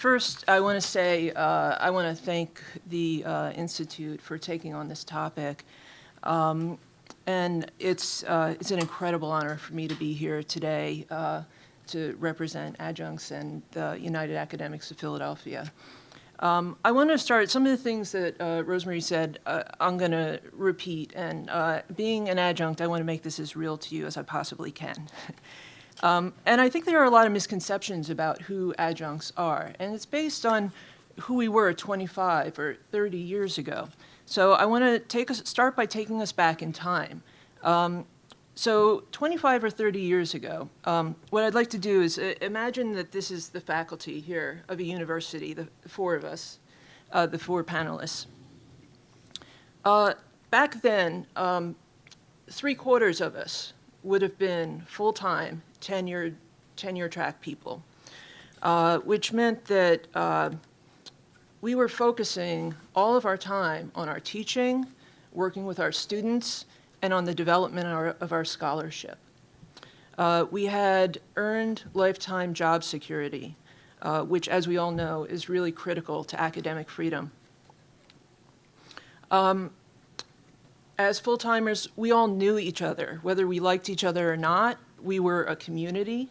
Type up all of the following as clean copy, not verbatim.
First, I want to say, I want to thank the Institute for taking on this topic. And it's an incredible honor for me to be here today to represent adjuncts and the United Academics of Philadelphia. I want to start, some of the things that Rosemary said, I'm going to repeat. And being an adjunct, I want to make this as real to you as I possibly can. And I think there are a lot of misconceptions about who adjuncts are. And it's based on who we were 25 or 30 years ago. So I want to start by taking us back in time. So 25 or 30 years ago, what I'd like to do is imagine that this is the faculty here of a university, the four of us, the four panelists. Back then, 3/4 of us would have been full-time, tenure track people, which meant that we were focusing all of our time on our teaching, working with our students, and on the development of our scholarship. We had earned lifetime job security, which, as we all know, is really critical to academic freedom. As full-timers, we all knew each other. Whether we liked each other or not, we were a community,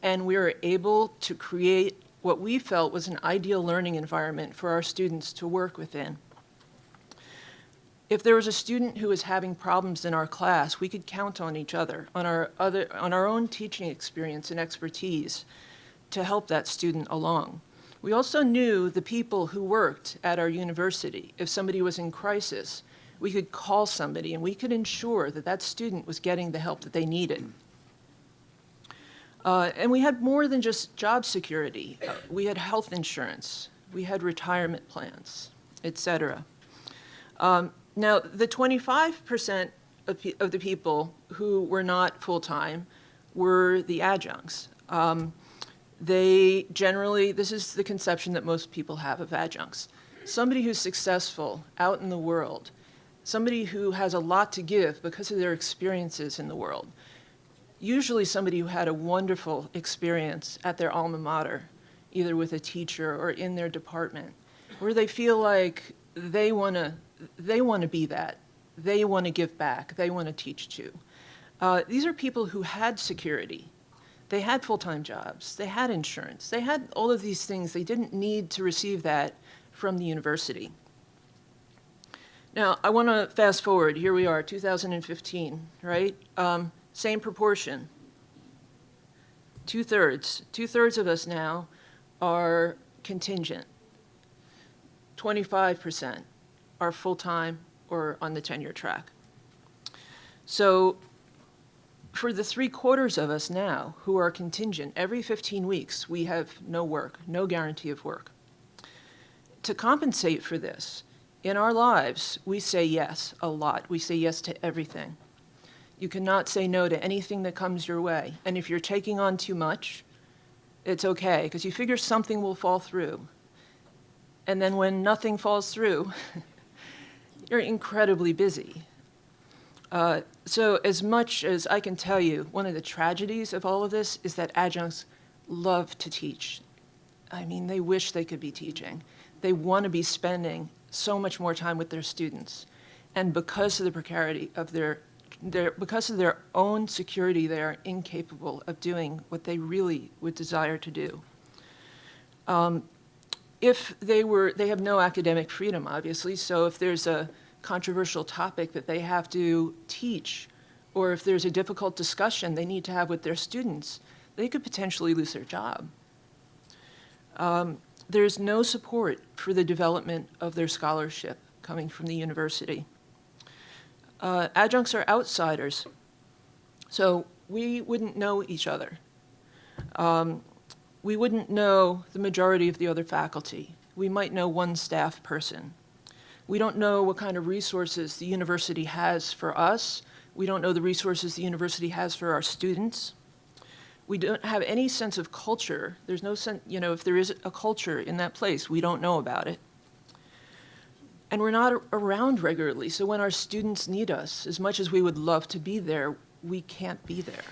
and we were able to create what we felt was an ideal learning environment for our students to work within. If there was a student who was having problems in our class, we could count on each other, on our own teaching experience and expertise to help that student along. We also knew the people who worked at our university. If somebody was in crisis, we could call somebody and we could ensure that that student was getting the help that they needed. And we had more than just job security. We had health insurance, we had retirement plans, et cetera. Now, the 25% of the people who were not full-time were the adjuncts. They generally, this is the conception that most people have of adjuncts. Somebody who's successful out in the world, somebody who has a lot to give because of their experiences in the world. Usually somebody who had a wonderful experience at their alma mater, either with a teacher or in their department, where they feel like they want to be that. They want to give back. They want to teach too. These are people who had security. They had full-time jobs. They had insurance. They had all of these things. They didn't need to receive that from the university. Now, I want to fast forward. Here we are, 2015, right? Same proportion. 2/3. 2/3 of us now are contingent. 25% are full-time or on the tenure track. So for the 3/4 of us now who are contingent, every 15 weeks we have no work, no guarantee of work. To compensate for this, in our lives, we say yes a lot. We say yes to everything. You cannot say no to anything that comes your way. And if you're taking on too much, it's okay, because you figure something will fall through. And then when nothing falls through, you're incredibly busy. So as much as I can tell you, one of the tragedies of all of this is that adjuncts love to teach. I mean, they wish they could be teaching. They want to be spending so much more time with their students. And because of the precarity of because of their own security, they are incapable of doing what they really would desire to do. If they have no academic freedom, obviously, so if there's a controversial topic that they have to teach, or if there's a difficult discussion they need to have with their students, they could potentially lose their job. There's no support for the development of their scholarship coming from the university. Adjuncts are outsiders, so we wouldn't know each other. We wouldn't know the majority of the other faculty. We might know one staff person. We don't know what kind of resources the university has for us. We don't know the resources the university has for our students. We don't have any sense of culture. There's no sense, if there is a culture in that place, we don't know about it. And we're not around regularly, so when our students need us, as much as we would love to be there, we can't be there.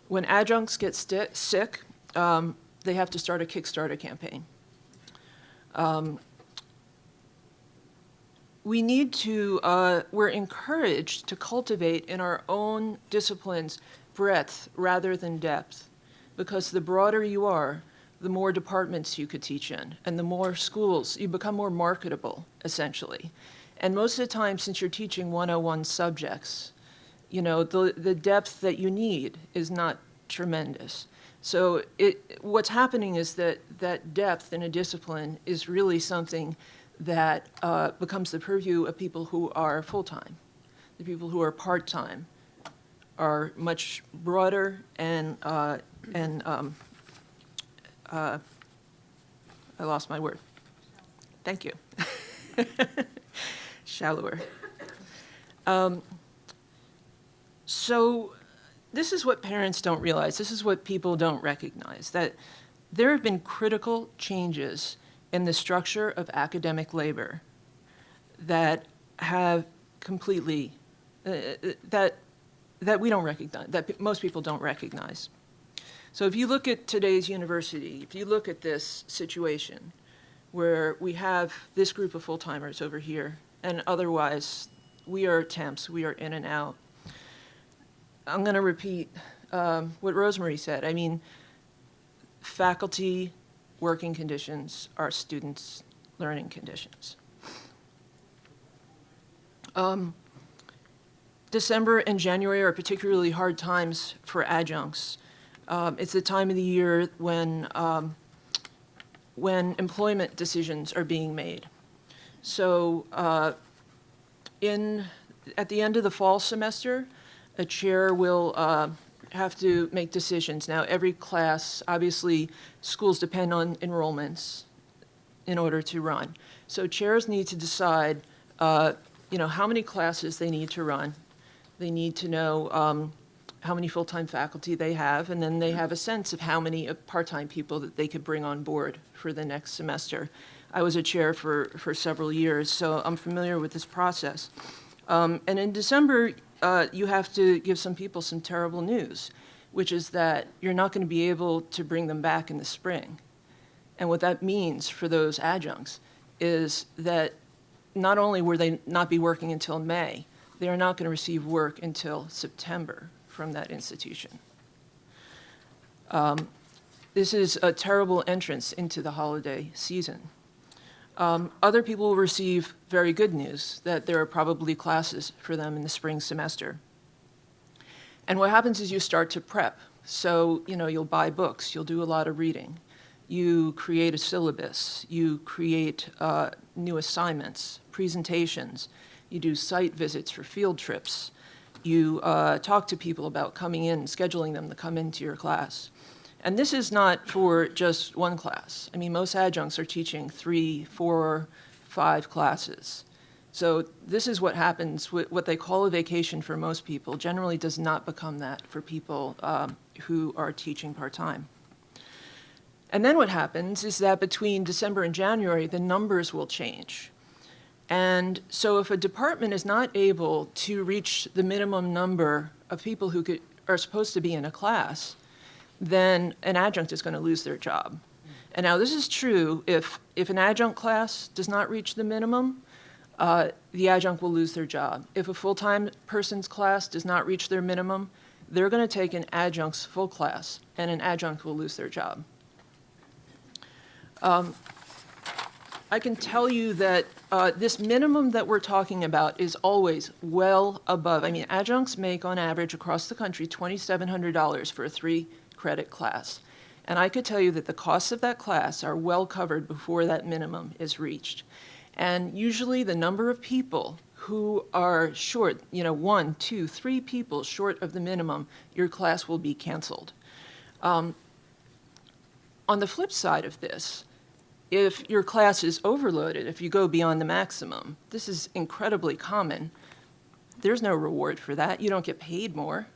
When adjuncts get sick, they have to start a Kickstarter campaign. We're encouraged to cultivate in our own disciplines breadth rather than depth, because the broader you are, the more departments you could teach in, and the more schools, you become more marketable, essentially. And most of the time, since you're teaching 101 subjects, the depth that you need is not tremendous. So what's happening is that depth in a discipline is really something that becomes the purview of people who are full-time. The people who are part-time are much broader and I lost my word. Thank you. Shallower. So this is what parents don't realize. This is what people don't recognize, that there have been critical changes in the structure of academic labor that have completely, that we don't recognize, that most people don't recognize. So if you look at today's university, if you look at this situation where we have this group of full-timers over here, and otherwise we are temps, we are in and out. I'm going to repeat what Rosemary said. I mean, faculty working conditions are students' learning conditions. December and January are particularly hard times for adjuncts. It's the time of the year when employment decisions are being made. So at the end of the fall semester, a chair will have to make decisions. Now, every class, obviously, schools depend on enrollments in order to run. So chairs need to decide, how many classes they need to run. They need to know how many full-time faculty they have, and then they have a sense of how many part-time people that they could bring on board for the next semester. I was a chair for several years, so I'm familiar with this process. And in December, you have to give some people some terrible news, which is that you're not going to be able to bring them back in the spring. And what that means for those adjuncts is that not only will they not be working until May, they are not going to receive work until September from that institution. This is a terrible entrance into the holiday season. Other people will receive very good news that there are probably classes for them in the spring semester. And what happens is you start to prep. So, you'll buy books, you'll do a lot of reading. You create a syllabus, you create new assignments, presentations, you do site visits for field trips, you talk to people about coming in, scheduling them to come into your class. And this is not for just one class. I mean, most adjuncts are teaching 3, 4, 5 classes. So this is what happens. What they call a vacation for most people generally does not become that for people who are teaching part-time. And then what happens is that between December and January, the numbers will change. And so if a department is not able to reach the minimum number of people who are supposed to be in a class, then an adjunct is going to lose their job. And now this is true if an adjunct class does not reach the minimum, the adjunct will lose their job. If a full-time person's class does not reach their minimum, they're going to take an adjunct's full class, and an adjunct will lose their job. I can tell you that this minimum that we're talking about is always well above. I mean, adjuncts make, on average, across the country, $2,700 for a 3-credit class. And I could tell you that the costs of that class are well covered before that minimum is reached. And usually the number of people who are short, 1, 2, 3 people short of the minimum, your class will be canceled. On the flip side of this, if your class is overloaded, if you go beyond the maximum, this is incredibly common. There's no reward for that. You don't get paid more.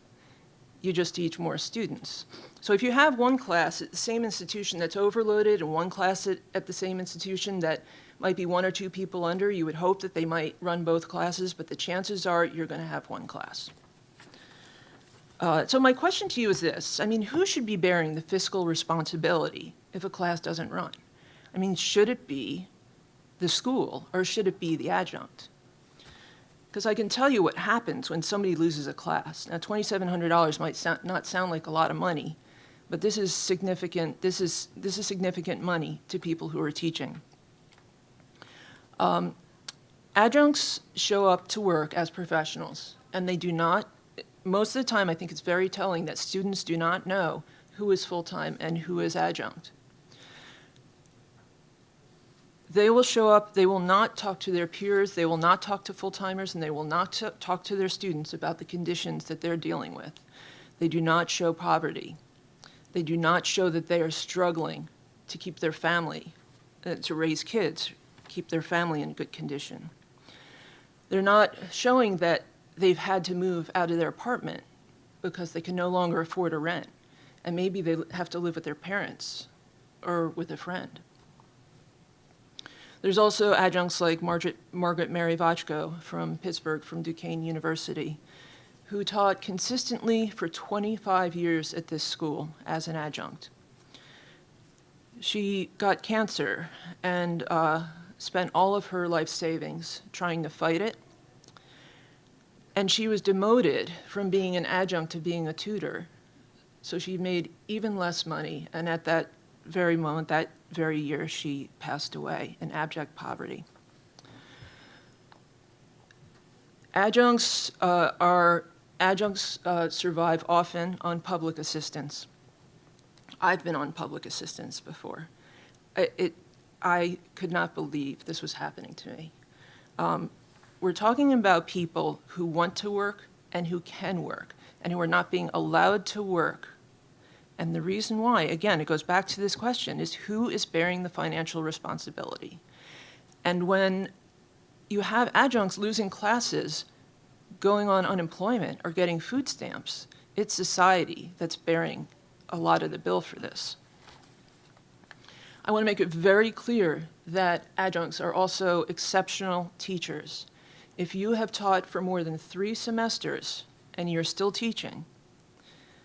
You just teach more students. So if you have one class at the same institution that's overloaded and one class at the same institution that might be 1 or 2 people under, you would hope that they might run both classes, but the chances are you're going to have one class. So my question to you is this. I mean, who should be bearing the fiscal responsibility if a class doesn't run? I mean, should it be the school or should it be the adjunct? Because I can tell you what happens when somebody loses a class. Now, $2,700 might not sound like a lot of money, but this is significant. This is significant money to people who are teaching. Adjuncts show up to work as professionals, and they do not. Most of the time, I think it's very telling that students do not know who is full-time and who is adjunct. They will show up, they will not talk to their peers, they will not talk to full-timers, and they will not talk to their students about the conditions that they're dealing with. They do not show poverty. They do not show that they are struggling to keep their family, to raise kids, keep their family in good condition. They're not showing that they've had to move out of their apartment because they can no longer afford a rent, and maybe they have to live with their parents or with a friend. There's also adjuncts like Margaret Mary Vachko from Pittsburgh, from Duquesne University, who taught consistently for 25 years at this school as an adjunct. She got cancer and spent all of her life savings trying to fight it. And she was demoted from being an adjunct to being a tutor. So she made even less money. And at that very moment, that very year, she passed away in abject poverty. Adjuncts survive often on public assistance. I've been on public assistance before. I could not believe this was happening to me. We're talking about people who want to work and who can work and who are not being allowed to work. And the reason why, again, it goes back to this question, is who is bearing the financial responsibility? And when you have adjuncts losing classes, going on unemployment, or getting food stamps, it's society that's bearing a lot of the bill for this. I want to make it very clear that adjuncts are also exceptional teachers. If you have taught for more than 3 semesters and you're still teaching,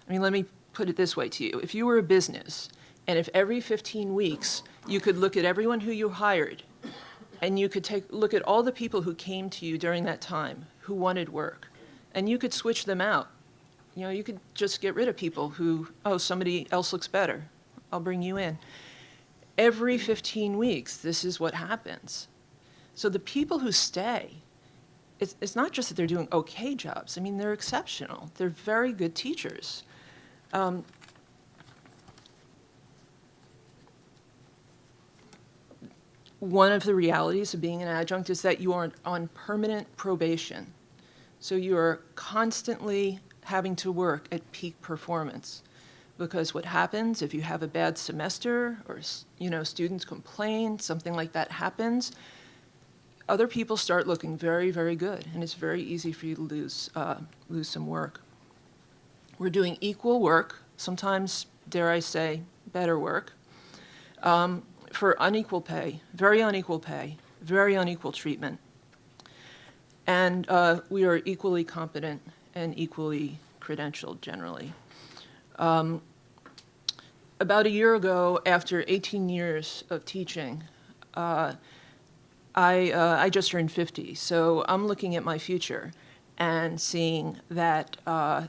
I mean, let me put it this way to you. If you were a business, and if every 15 weeks you could look at everyone who you hired, and you could look at all the people who came to you during that time who wanted work, and you could switch them out. You know, you could just get rid of people who, oh, somebody else looks better. I'll bring you in. Every 15 weeks, this is what happens. So the people who stay, it's not just that they're doing okay jobs. I mean, they're exceptional. They're very good teachers. One of the realities of being an adjunct is that you are on permanent probation. So you are constantly having to work at peak performance. Because what happens if you have a bad semester or, you know, students complain, something like that happens, other people start looking very, very good, and it's very easy for you to lose some work. We're doing equal work, sometimes, dare I say, better work, for unequal pay, very unequal treatment. And we are equally competent and equally credentialed generally. About a year ago, after 18 years of teaching, I just turned 50, so I'm looking at my future and seeing that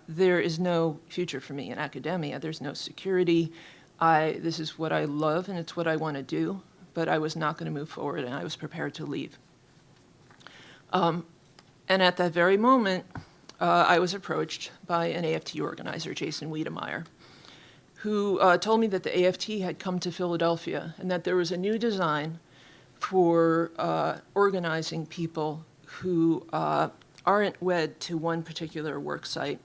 there is no future for me in academia. There's no security. This is what I love and it's what I want to do, but I was not going to move forward and I was prepared to leave. And at that very moment, I was approached by an AFT organizer, Jason Wiedemeyer, who told me that the AFT had come to Philadelphia and that there was a new design for organizing people who aren't wed to one particular work site,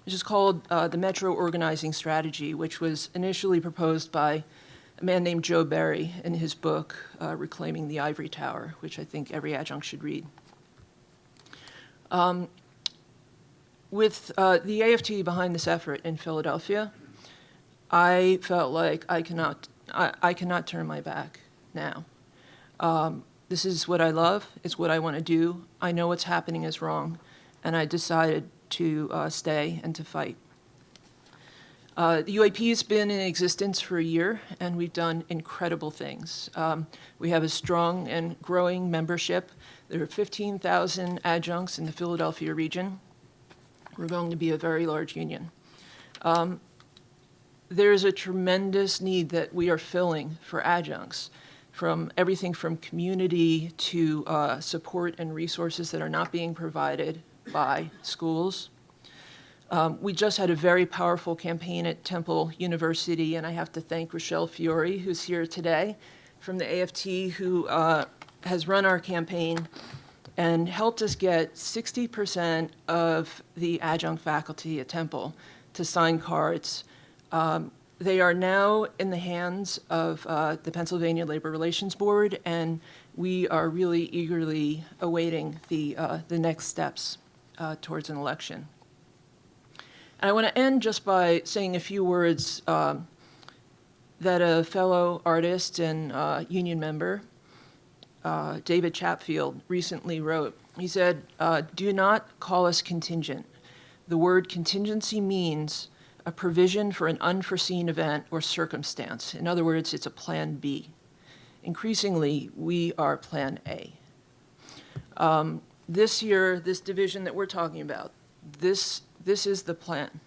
which is called the Metro Organizing Strategy, which was initially proposed by a man named Joe Berry in his book, Reclaiming the Ivory Tower, which I think every adjunct should read. With the AFT behind this effort in Philadelphia, I felt like I cannot turn my back now. This is what I love. It's what I want to do. I know what's happening is wrong, and I decided to stay and to fight. The UAP has been in existence for a year, and we've done incredible things. We have a strong and growing membership. There are 15,000 adjuncts in the Philadelphia region. We're going to be a very large union. There's a tremendous need that we are filling for adjuncts, from everything from community to support and resources that are not being provided by schools. We just had a very powerful campaign at Temple University, and I have to thank Rochelle Fiore, who's here today from the AFT, who has run our campaign and helped us get 60% of the adjunct faculty at Temple to sign cards. They are now in the hands of the Pennsylvania Labor Relations Board, and we are really eagerly awaiting the next steps towards an election. And I want to end just by saying a few words that a fellow artist and union member, David Chatfield, recently wrote. He said, "Do not call us contingent. The word contingency means a provision for an unforeseen event or circumstance. In other words, it's a plan B. Increasingly, we are plan A." This year, this division that we're talking about, this is the plan.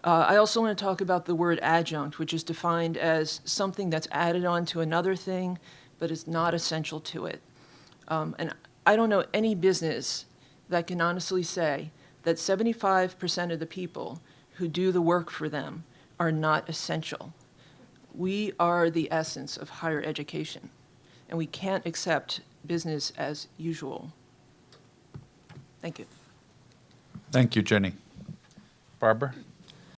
I also want to talk about the word adjunct, which is defined as something that's added on to another thing, but is not essential to it. And I don't know any business that can honestly say that 75% of the people who do the work for them are not essential. We are the essence of higher education, and we can't accept business as usual. Thank you. Thank you, Jenny. Barbara?